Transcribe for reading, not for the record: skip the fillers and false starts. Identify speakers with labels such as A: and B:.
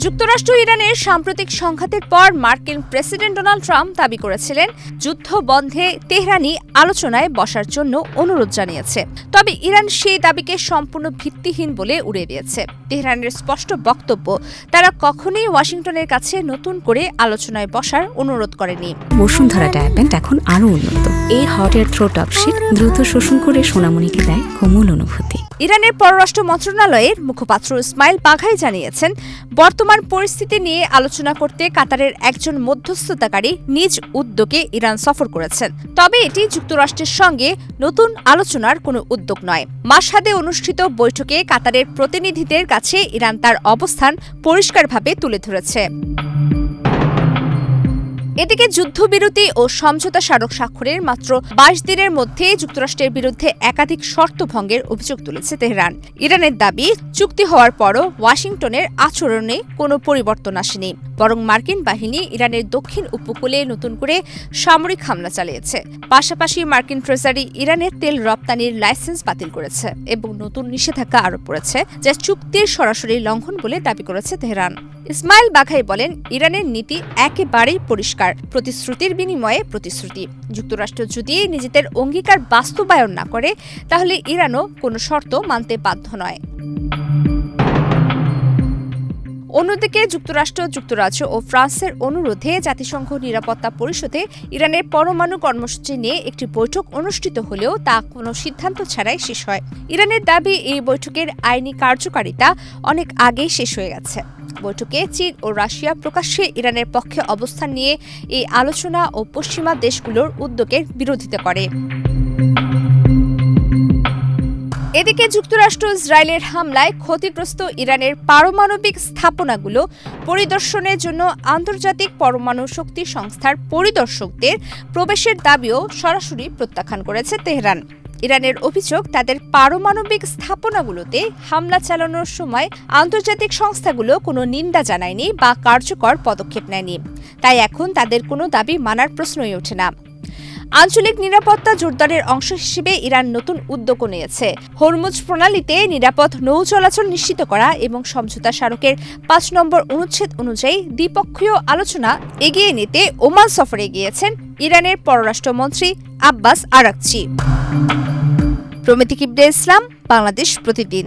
A: যুক্তরাষ্ট্র ইরানের সাম্প্রতিক সংঘাতের পর মার্কিন প্রেসিডেন্ট ডোনাল্ড ট্রাম্প দাবি করেছিলেন যুদ্ধ বন্ধে তেহরানি আলোচনায় বসার জন্য অনুরোধ জানিয়েছে। তবে ইরান সেই দাবিকে সম্পূর্ণ ভিত্তিহীন বলে উড়িয়ে দিয়েছে। তেহরানের স্পষ্ট বক্তব্য, তারা কখনোই ওয়াশিংটনের কাছে নতুন করে আলোচনায় বসার অনুরোধ করেনি।
B: বসুন্ধরা ডায়াপেন্ট এখন আরও উন্নত। এই হট এয়ার থ্রো টপশিট দ্রুত শোষণ করে সোনামণিকে দেয় কোমল অনুভূতি।
A: ইরানের পররাষ্ট্র মন্ত্রণালয়ের মুখপাত্র ইসমাইল বাঘাই জানিয়েছেন, বর্তমান পরিস্থিতি নিয়ে আলোচনা করতে কাতারের একজন মধ্যস্থতাকারী নিজ উদ্যোগে ইরান সফর করেছেন। তবে এটি যুক্তরাষ্ট্রের সঙ্গে নতুন আলোচনার কোনো উদ্যোগ নয়। মাশহাদে অনুষ্ঠিত বৈঠকে কাতারের প্রতিনিধিদের কাছে ইরান তার অবস্থান পরিষ্কারভাবে তুলে ধরেছে। এদিকে যুদ্ধবিরতি ও সমঝোতা স্মারক স্বাক্ষরের মাত্র ২২ দিনের মধ্যে যুক্তরাষ্ট্রের বিরুদ্ধে একাধিক শর্ত ভঙ্গের অভিযোগ তুলেছে তেহরান। ইরানের দাবি, চুক্তি হওয়ার পরও ওয়াশিংটনের আচরণে কোনো পরিবর্তন আসেনি, বরং মার্কিন বাহিনী ইরানের দক্ষিণ উপকূলে নতুন করে সামরিক হামলা চালিয়েছে। পাশাপাশি মার্কিন ট্রেজারি ইরানের তেল রপ্তানির লাইসেন্স বাতিল করেছে এবং নতুন নিষেধাজ্ঞা আরোপ করেছে, যা চুক্তির সরাসরি লঙ্ঘন বলে দাবি করেছে তেহরান। ইসমাইল বাঘাই বলেন, ইরানের নীতি একেবারেই পরিষ্কার, প্রতিশ্রুতির বিনিময়ে প্রতিশ্রুতি। যুক্তরাষ্ট্র যদি নিজেদের অঙ্গীকার বাস্তবায়ন না করে, তাহলে ইরানও কোনো শর্ত মানতে বাধ্য নয়। অন্যদিকে যুক্তরাষ্ট্র, যুক্তরাজ্য ও ফ্রান্সের অনুরোধে জাতিসংঘ নিরাপত্তা পরিষদে ইরানের পরমাণু কর্মসূচি নিয়ে একটি বৈঠক অনুষ্ঠিত হলেও তা কোনো সিদ্ধান্ত ছাড়াই শেষ হয়। ইরানের দাবি, এই বৈঠকের আইনি কার্যকারিতা অনেক আগেই শেষ হয়ে গেছে। বৈঠকে চীন ও রাশিয়া প্রকাশ্যে ইরানের পক্ষে অবস্থান নিয়ে এই আলোচনা ও পশ্চিমা দেশগুলোর উদ্যোগের বিরোধিতা করে। এদিকে যুক্তরাষ্ট্র ইসরায়েলের হামলায় ক্ষতিগ্রস্ত ইরানের পারমাণবিক স্থাপনাগুলো পরিদর্শনের জন্য আন্তর্জাতিক পরমাণু শক্তি সংস্থার পরিদর্শকদের প্রবেশের দাবিও সরাসরি প্রত্যাখ্যান করেছে তেহরান। ইরানের অভিযোগ, তাদের পারমাণবিক স্থাপনাগুলোতে হামলা চালানোর সময় আন্তর্জাতিক সংস্থাগুলো কোনো নিন্দা জানায়নি বা কার্যকর পদক্ষেপ নেয়নি। তাই এখন তাদের কোনো দাবি মানার প্রশ্নই ওঠে না। আঞ্চলিক নিরাপত্তা জোরদারের অংশ হিসেবে ইরান নতুন উদ্যোগও নিয়েছে। হরমুজ প্রণালীতে নিরাপদ নৌ চলাচল নিশ্চিত করা এবং সমঝোতা স্মারকের ৫ নম্বর অনুচ্ছেদ অনুযায়ী দ্বিপক্ষীয় আলোচনা এগিয়ে নিতে ওমান সফরে গিয়েছেন ইরানের পররাষ্ট্রমন্ত্রী আব্বাস আরাকচি। প্রমিতি কিবরে ইসলাম, বাংলাদেশ প্রতিদিন।